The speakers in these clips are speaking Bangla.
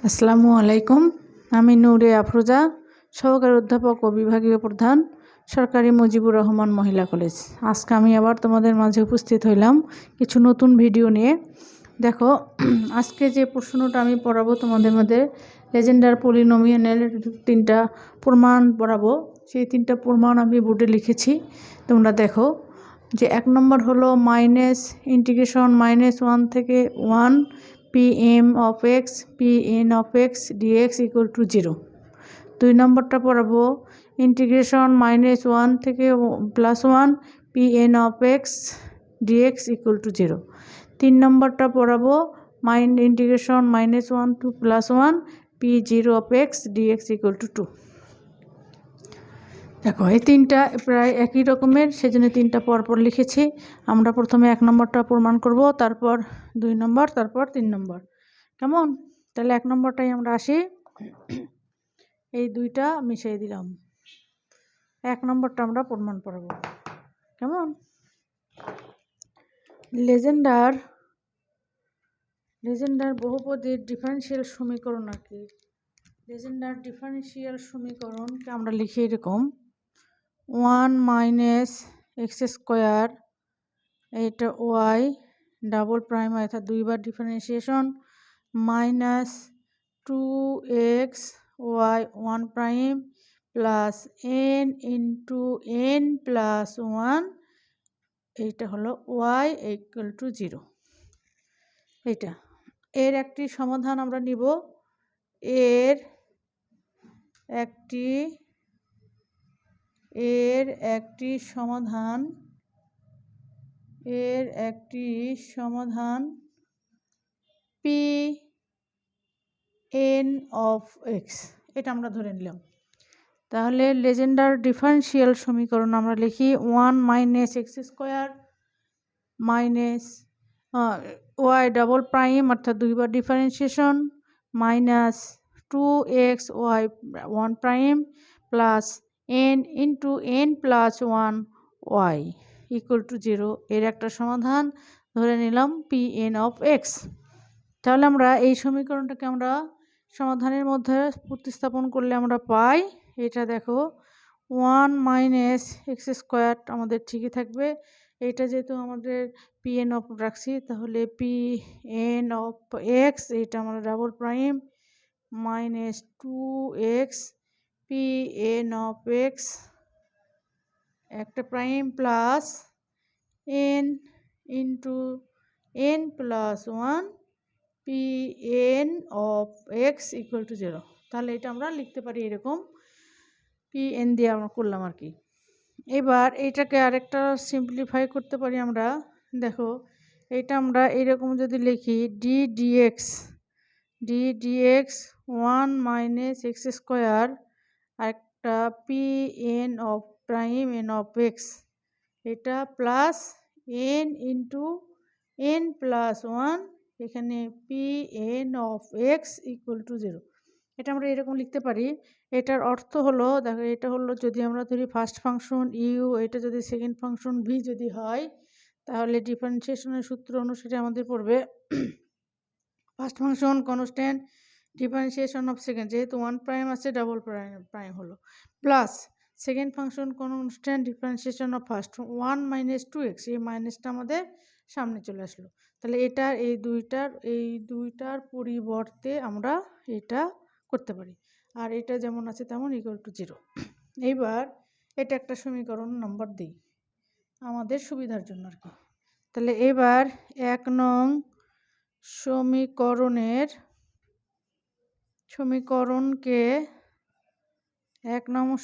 আসসালামু আলাইকুম। আমি নূরে আফরোজা, সহকারী অধ্যাপক ও বিভাগীয় প্রধান, সরকারি মুজিবুর রহমান মহিলা কলেজ। আজকে আমি আবার তোমাদের মাঝে উপস্থিত হইলাম কিছু নতুন ভিডিও নিয়ে। দেখো, আজকে যে প্রশ্নটা আমি পড়াবো তোমাদের মধ্যে লেজেন্ডার পলিনোমিয়ালের 3টা প্রমাণ পড়াবো। সেই 3টা প্রমাণ আমি বোর্ডে লিখেছি, তোমরা দেখো। যে 1 নম্বর হলো মাইনাস ইন্টিগ্রেশন -1 থেকে 1 pm of x pn of x dx equal to 0। 2 নম্বরটা পড়াবো ইন্টিগ্রেশন -1 থেকে +1 pn of x dx equal to 0। 3 নম্বরটা পড়াবো integration -1 to +1 p0 of x dx equal to 2। দেখো, এই 3টা প্রায় একই রকমের, সেজন্য 3টা পরপর লিখেছি। আমরা প্রথমে 1 নম্বরটা প্রমাণ করব, তারপর 2 নম্বর, তারপর 3 নম্বর। কেমন? তাহলে 1 নম্বরটাই আমরা আসি। এই 2টা মিশিয়ে দিলাম। 1 নম্বরটা আমরা প্রমাণ করব। কেমন? লেজেন্ডার বহুপদীর ডিফারেনশিয়াল সমীকরণ আর কি। লেজেন্ডার ডিফারেনশিয়াল সমীকরণকে আমরা লিখি এরকম: 1 - x², এটা y ডাবল প্রাইম অর্থাৎ 2বার differentiation, minus 2x y 1 prime plus n into n plus 1, এইটা হলো y ইকুয়াল টু 0। এইটা এর একটি সমাধান আমরা নিব। এর একটি সমাধান pn of x, এটা আমরা ধরে নিলাম। তাহলে লেজেন্ডার ডিফারেনশিয়াল সমীকরণ আমরা লিখি 1 - x² minus y double prime অর্থাৎ 2বার differentiation, minus 2x y 1 prime plus n into n plus 1 y equal to 0। এর একটা সমাধান ধরে নিলাম pn of x। তাহলে আমরা এই সমীকরণটাকে আমরা সমাধানের মধ্যে প্রতিস্থাপন করলে আমরা পাই, এটা দেখো 1 - x² আমাদের ঠিকই থাকবে। এটা যেহেতু আমাদের pn of রাখছি, তাহলে pn of x, এটা আমরা double prime, minus 2x pn of x একটা prime plus n into n plus 1 pn of x equal to 0। তাহলে এটা আমরা লিখতে পারি এরকম, pn দিয়ে আমরা করলাম আর কি। এবার এইটাকে আরেকটা সিম্পলিফাই করতে পারি আমরা। দেখো, এটা আমরা এরকম যদি লিখি ddx 1 - x² একটা pn of prime n of x, এটা plus n into n plus 1, এখানে pn of x equal to 0। এটা আমরা এরকম লিখতে পারি। এটার অর্থ হলো, দেখো, এটা হলো যদি আমরা ধরি ফার্স্ট ফাংশন ইউ, এটা যদি সেকেন্ড ফাংশন ভি যদি হয়, তাহলে ডিফারেন্সিয়েশনের সূত্র অনুসারে আমাদের পড়বে first function constant differentiation of second, যেহেতু 1 প্রাইম আছে ডাবল প্রাইম হলো, plus second function constant differentiation of first 1 - 2x, এই মাইনাসটা আমাদের সামনে চলে আসলো। তাহলে এটা এই দুইটার পরিবর্তে আমরা এটা করতে পারি, আর এটা যেমন আছে তেমন ইকুয়াল টু 0। এইবার এটা একটা সমীকরণ নাম্বার দিই আমাদের সুবিধার জন্য আর কি। তাহলে এবার 1 নং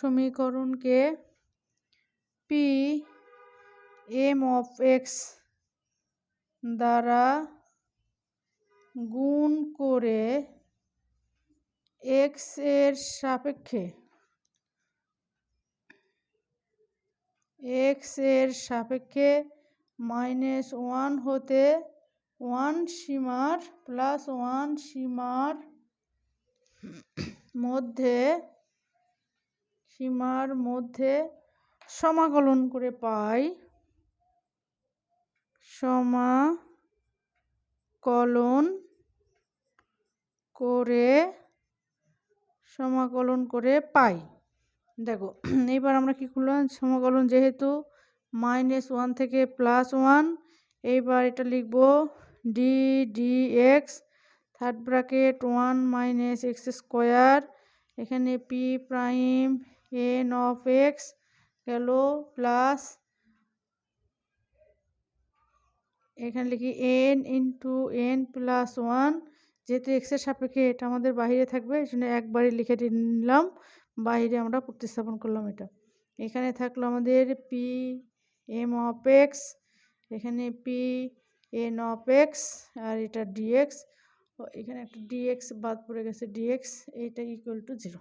সমীকরণকে pm of x দ্বারা গুণ করে x এর সাপেক্ষে -1 হতে 1 সীমার প্লাস 1 সীমার মধ্যে সমাকলন করে পাই, করে সমাকলন করে পাই। দেখো এইবার আমরা কি করলাম, সমাকলন যেহেতু -1 থেকে +1, এইবার এটা লিখব D d x third bracket 1 - x², এখানে P prime N of x গেল প্লাস এখানে লিখি এন ইন্টু এন প্লাস 1, যেহেতু এক্সের সাপেক্ষে এটা আমাদের বাইরে থাকবে এই জন্য একবারই লিখে নিলাম, বাইরে আমরা প্রতিস্থাপন করলাম। এটা এখানে থাকলো আমাদের পি এম অফ এক্স, এখানে পি এন অফ এক্স, আর এটা ডিএক্স, এখানে একটা ডিএক্স বাদ পড়ে গেছে, ডিএক্স এইটা ইকুয়াল টু 0।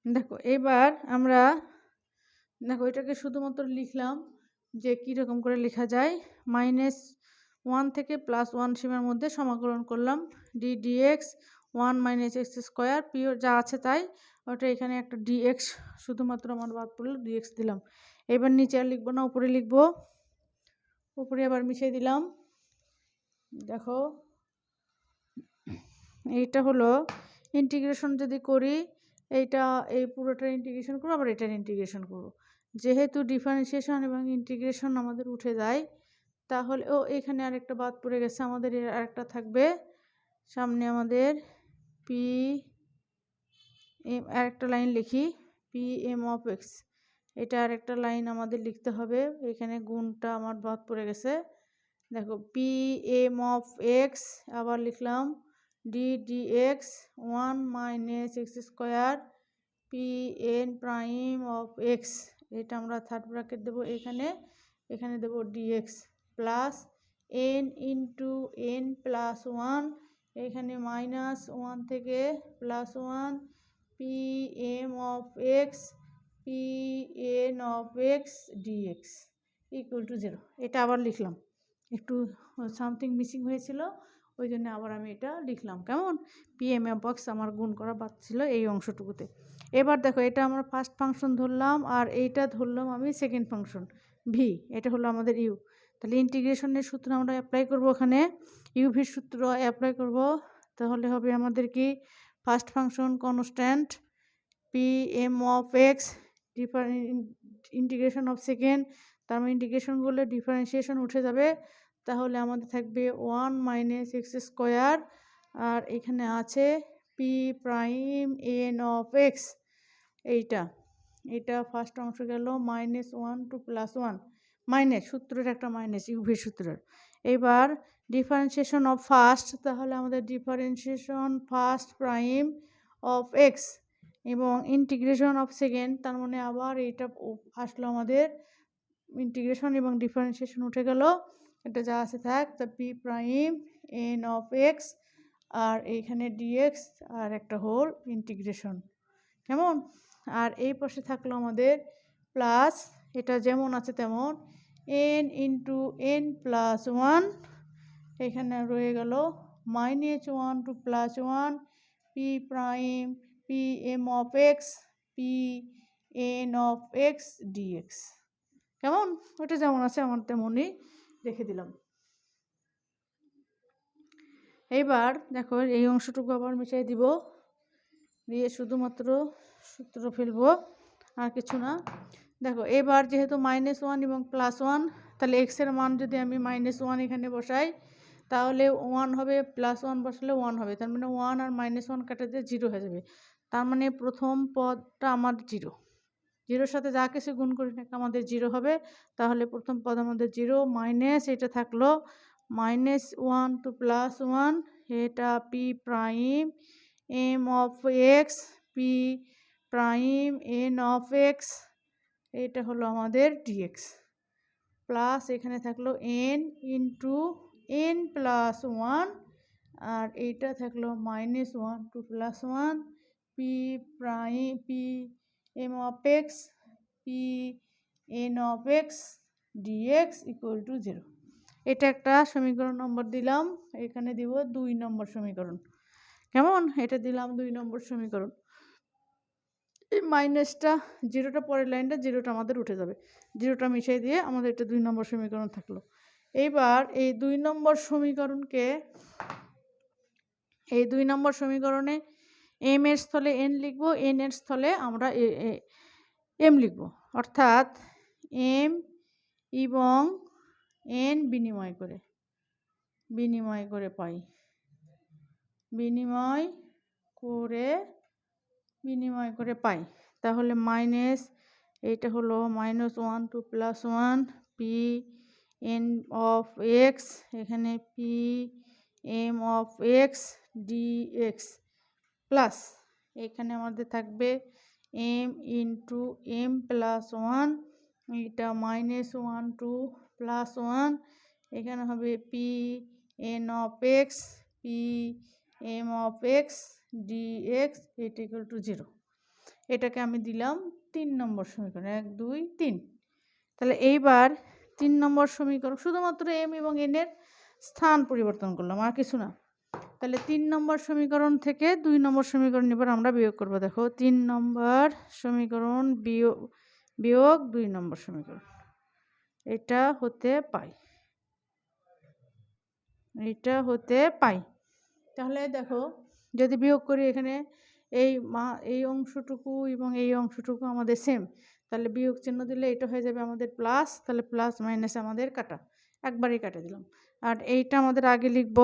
দেখো এবার আমরা দেখো এটাকে শুধুমাত্র লিখলাম যে কীরকম করে লেখা যায়। -1 থেকে +1 সীমার মধ্যে সমাকলন করলাম ডি ডিএক্স 1 - x², পিওর যা আছে তাই, ওটা এখানে একটা ডিএক্স শুধুমাত্র আমার বাদ পড়লো, ডিএক্স দিলাম। এবার নিচে আর লিখবো না, উপরে লিখবো, উপরে আবার মিশিয়ে দিলাম। দেখো এইটা হলো ইন্টিগ্রেশন যদি করি, এইটা এই পুরোটার ইন্টিগ্রেশন করবো, আবার এটার ইন্টিগ্রেশন করবো। যেহেতু ডিফারেন্সিয়েশন এবং ইন্টিগ্রেশন আমাদের উঠে যায়, তাহলে এখানে আরেকটা বাদ পড়ে গেছে, আমাদের আরেকটা থাকবে সামনে, আমাদের পি এম, আরেকটা লাইন লিখি পি এম অফ এক্স, এটা আরেকটা লাইন আমাদের লিখতে হবে, এখানে গুণটা আমার বাদ পড়ে গেছে। দেখো পি এম অফ এক্স আবার লিখলাম d d x 1 - x² p n prime of x, এটা আমরা থার্ড ব্র্যাকেট দেবো এখানে, এখানে দেবো d x plus n into N plus 1, এখানে -1 থেকে +1 p M of x P N of x dx equal to 0। এটা আবার লিখলাম, একটু সামথিং মিসিং হয়েছিল ওই জন্য আবার আমি এটা লিখলাম। কেমন, পি এম এফ এক্স আমার গুণ করা বাদ ছিল এই অংশটুকুতে। এবার দেখো এটা আমরা ফার্স্ট ফাংশন ধরলাম, আর এইটা ধরলাম আমি সেকেন্ড ফাংশন ভি, এটা হলো আমাদের ইউ। তাহলে ইন্টিগ্রেশনের সূত্র আমরা অ্যাপ্লাই করব, ওখানে ইউভির সূত্র অ্যাপ্লাই করব। তাহলে হবে আমাদের কি, first function constant p M of x integration of second, তার মানে ইন্টিগ্রেশন করলে ডিফারেন্সিয়েশন উঠে যাবে, তাহলে আমাদের থাকবে 1 - x², আর এখানে আছে P prime N of x, এইটা ফার্স্ট অংশ গেল -1 to +1, মাইনাস সূত্রের একটা মাইনাস ইউভির সূত্রের। এবার ডিফারেন্সিয়েশন অফ ফার্স্ট, তাহলে আমাদের differentiation first prime of x এবং ইন্টিগ্রেশন অফ সেকেন্ড, তার মানে আবার এইটা আসলো আমাদের ইন্টিগ্রেশন এবং ডিফারেন্সিয়েশন উঠে গেল, এটা যা আছে থাক, তা P prime N of X, আর এইখানে ডিএক্স আর একটা হোল ইন্টিগ্রেশন। কেমন, আর এই পাশে থাকলো আমাদের প্লাস, এটা যেমন আছে তেমন এন ইন্টু এন প্লাস 1, এখানে রয়ে গেল -1 to +1 P prime P M of x P N of x d x. কেমন, ওটা যেমন আছে আমার তেমনই রেখে দিলাম। এইবার দেখো এই অংশটুকু আবার মিশিয়ে দিব, দিয়ে শুধুমাত্র সূত্র ফেলবো, আর কিছু না। দেখো এবার যেহেতু -1 এবং +1, তাহলে এক্সের মান যদি আমি -1 এখানে বসাই, তাহলে 1 হবে, +1 বসালে 1 হবে, তার মানে 1 আর -1 কাটা দিয়ে 0 হয়ে যাবে, তার মানে প্রথম পদটা আমার 0, 0-র সাথে যা কিছু গুণ করি না আমাদের 0 হবে, তাহলে প্রথম পদ আমাদের 0 মাইনাস এটা থাকলো -1 to +1, এটা P prime M of x P prime N of x, এটা হলো আমাদের ডিএক্স, প্লাস এখানে থাকলো এন ইন্টু এন প্লাস 1, আর এইটা থাকলো -1 to +1 P prime P M of x P N of x dx equal to 0। এটা একটা সমীকরণ নম্বর দিলাম, এখানে দিব 2 নম্বর সমীকরণ। কেমন, এটা দিলাম 2 নম্বর সমীকরণ। এই মাইনাসটা 0টা পরের লাইনটা 0টা আমাদের উঠে যাবে, 0টা মিশিয়ে দিয়ে আমাদের এটা 2 নম্বর সমীকরণ থাকলো। এইবার এই 2 নম্বর সমীকরণকে এই 2 নম্বর সমীকরণে m এর স্থলে n লিখব, n এর স্থলে আমরা m লিখব, অর্থাৎ m এবং n বিনিময় করে পাই, বিনিময় করে পাই। তাহলে মাইনাস এইটা হলো -1 to +1 p n of x, এখানে p m of x dx plus এখানে আমাদের থাকবে m ইন্টু m প্লাস 1, এটা -1 to +1, এখানে হবে p n of x p m of x dx এটা ইকুয়াল টু 0। এটাকে আমি দিলাম 3 নম্বর সমীকরণ, 1 2 3। তাহলে এইবার 3 নম্বর সমীকরণ শুধুমাত্র m এবং n এর স্থান পরিবর্তন করলাম, আর কিছু না। তাহলে 3 নম্বর সমীকরণ থেকে 2 নম্বর সমীকরণ এবার আমরা বিয়োগ করব। দেখো 3 নম্বর সমীকরণ বিয়োগ 2 নম্বর সমীকরণ, এটা হতে পাই। তাহলে দেখো যদি বিয়োগ করি, এখানে এই অংশটুকু এবং এই অংশটুকু আমাদের সেম, তাহলে বিয়োগ চিহ্ন দিলে এটা হয়ে যাবে আমাদের প্লাস, তাহলে প্লাস মাইনাস আমাদের কাটা, একবারই কাটে দিলাম। আর এইটা আমাদের আগে লিখব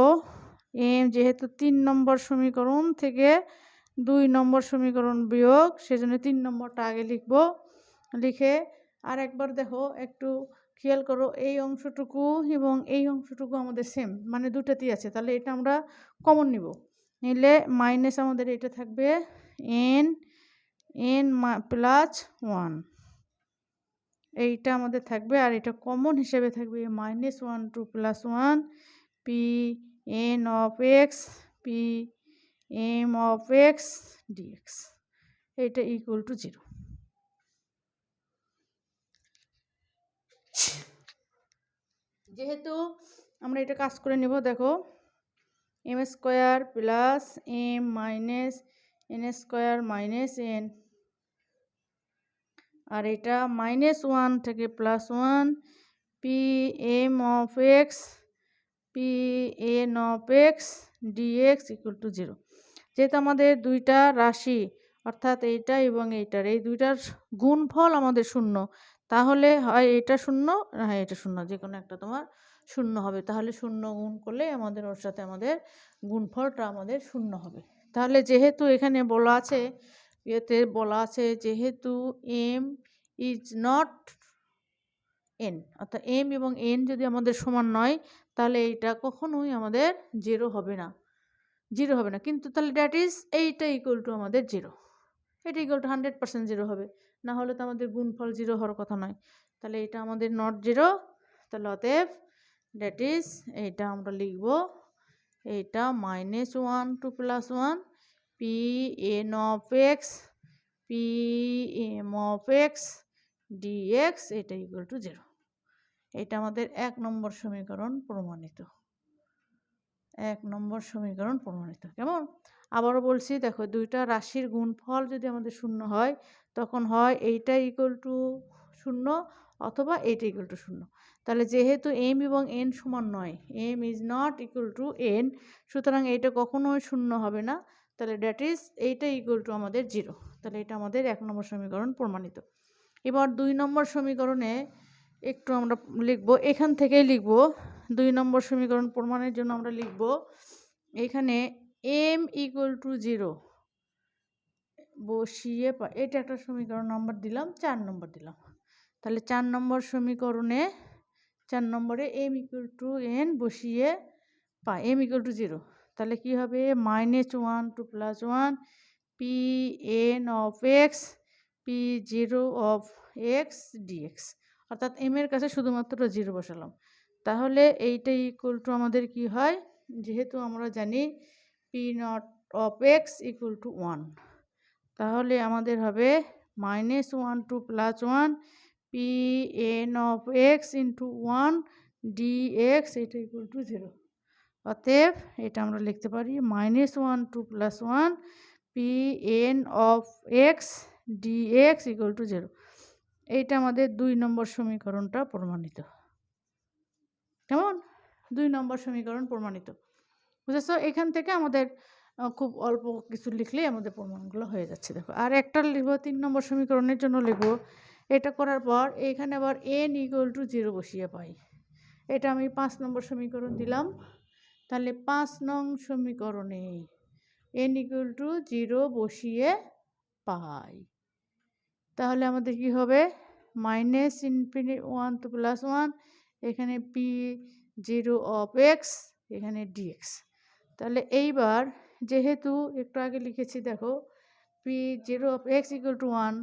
যেহেতু 3 নম্বর সমীকরণ থেকে 2 নম্বর সমীকরণ বিয়োগ, সেজন্য 3 নম্বরটা আগে লিখব। লিখে আর একবার দেখো, একটু খেয়াল করো, এই অংশটুকু এবং এই অংশটুকু আমাদের সেম, মানে দুটাতেই আছে, তাহলে এটা আমরা কমন নিব। নিলে মাইনাস আমাদের এটা থাকবে n প্লাস 1, এইটা আমাদের থাকবে। আর এটা কমন হিসেবে থাকবে -1 to +1 p n of x p m of x dx, এটা ইকুয়াল টু 0। যেহেতু আমরা এটা কাজ করে নেব, দেখো m square plus m minus n square minus n, আর এটা -1 থেকে +1 p m of x p n of x dx equal to 0। যেহেতু আমাদের দুইটা রাশি, অর্থাৎ এইটা এবং এইটার, এই দুইটার গুণফল আমাদের শূন্য, তাহলে হয় এটা শূন্য না হয় এটা শূন্য, যে কোনো একটা তোমার শূন্য হবে। তাহলে শূন্য গুণ করলে আমাদের ওর সাথে আমাদের গুণফলটা আমাদের শূন্য হবে। তাহলে যেহেতু এখানে বলা আছে যেহেতু m ইজ নট n, অর্থাৎ m এবং n যদি আমাদের সমান নয়, তাহলে এইটা কখনোই আমাদের 0 হবে না, কিন্তু তাহলে দ্যাট ইজ এইটা ইকুয়াল টু আমাদের 0, এটা ইকুয়াল টু 100% 0 হবে, না হলে তো আমাদের গুণফল 0 হওয়ার কথা নয়। তাহলে এটা আমাদের নট 0, তাহলে অতএব দ্যাট ইজ এইটা আমরা লিখব, এইটা -1 to +1 p n of x p m of x dx এটা ইকুয়াল টু 0। এটা আমাদের 1 নম্বর সমীকরণ প্রমাণিত, 1 নম্বর সমীকরণ প্রমাণিত। কেমন? আবারও বলছি, দেখো দুইটা রাশির গুণফল যদি আমাদের শূন্য হয়, তখন হয় এইটা ইকুয়াল টু 0 অথবা এইটা ইকুয়াল টু 0। তাহলে যেহেতু m এবং n সমান নয়, m is not equal to n, সুতরাং এইটা কখনোই 0 হবে না, তাহলে দ্যাট ইজ এইটা ইকুয়াল টু আমাদের 0। তাহলে এটা আমাদের 1 নম্বর সমীকরণ প্রমাণিত। এবার 2 নম্বর সমীকরণে একটু আমরা লিখব, এখান থেকেই লিখব। 2 নম্বর সমীকরণ প্রমাণের জন্য আমরা লিখব এখানে m ইকুয়াল টু 0 বসিয়ে এটা একটা সমীকরণ নাম্বার দিলাম, 4 নম্বর দিলাম। তাহলে 4 নম্বর সমীকরণে 4 নম্বরে m ইকুয়াল টু n বসিয়ে পাই, m ইকুয়াল টু 0, তাহলে কি হবে -1 to +1 p n of x p 0 of x dx, অর্থাৎ m এর কাছে শুধুমাত্র 0 বসালাম। তাহলে এইটা ইকুয়াল টু আমাদের কি হয়, যেহেতু আমরা জানি p not of x equal to 1, তাহলে আমাদের হবে -1 to +1 p n of x into 1 dx এটা ইকুয়াল টু 0। অতএব এটা আমরা লিখতে পারি -1 to +1 p n of x dx equal to 0। এইটা আমাদের 2 নম্বর সমীকরণটা প্রমাণিত। কেমন? 2 নম্বর সমীকরণ প্রমাণিত। বুঝেছো? এখান থেকে আমাদের খুব অল্প কিছু লিখলেই আমাদের প্রমাণগুলো হয়ে যাচ্ছে। দেখো আর একটা লিখব 3 নম্বর সমীকরণের জন্য লিখব। এটা করার পর এখানে আবার n = 0 বসিয়ে পাই। এটা আমি 5 নম্বর সমীকরণ দিলাম। তাহলে 5 নং সমীকরণে n = 0 বসিয়ে পাই। তাহলে আমাদের কি হবে? -1 to +1, এখানে p0 of x, এখানে dx। তাহলে এইবার যেহেতু একটু আগে লিখেছি দেখো p0 of x = 1,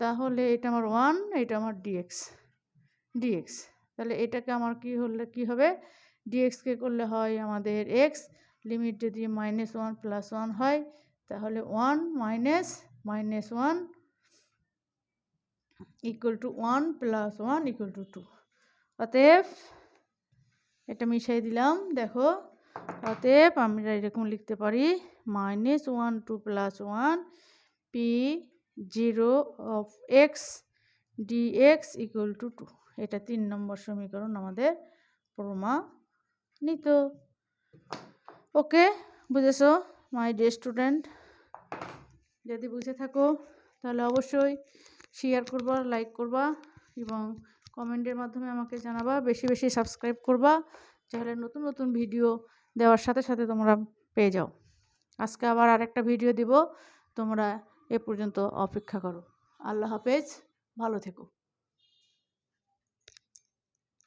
তাহলে এটা আমার 1, এটা আমার dx। তাহলে এটাকে আমার কি হবে? dx কে করলে হয় আমাদের x, লিমিট যদি -1 + 1 হয় তাহলে 1 - -1 = 1 + 1 = 2। অতএব এটা মিশিয়ে দিলাম। দেখো অতএব আমরা এরকম লিখতে পারি -1 to +1 p0 of x dx = 2। এটা 3 নম্বর সমীকরণ আমাদের প্রমাণিত। ওকে, বুঝেছো মাই ডিয়ার স্টুডেন্ট? যদি বুঝে থাকো তাহলে অবশ্যই শেয়ার করবা, লাইক করবা এবং কমেন্টের মাধ্যমে আমাকে জানাবা। বেশি বেশি সাবস্ক্রাইব করবা, তাহলে নতুন নতুন ভিডিও দেওয়ার সাথে সাথে তোমরা পেয়ে যাও। আজকে আবার আরেকটা ভিডিও দিব, তোমরা এ পর্যন্ত অপেক্ষা করো। আল্লাহ হাফেজ, ভালো থেকো।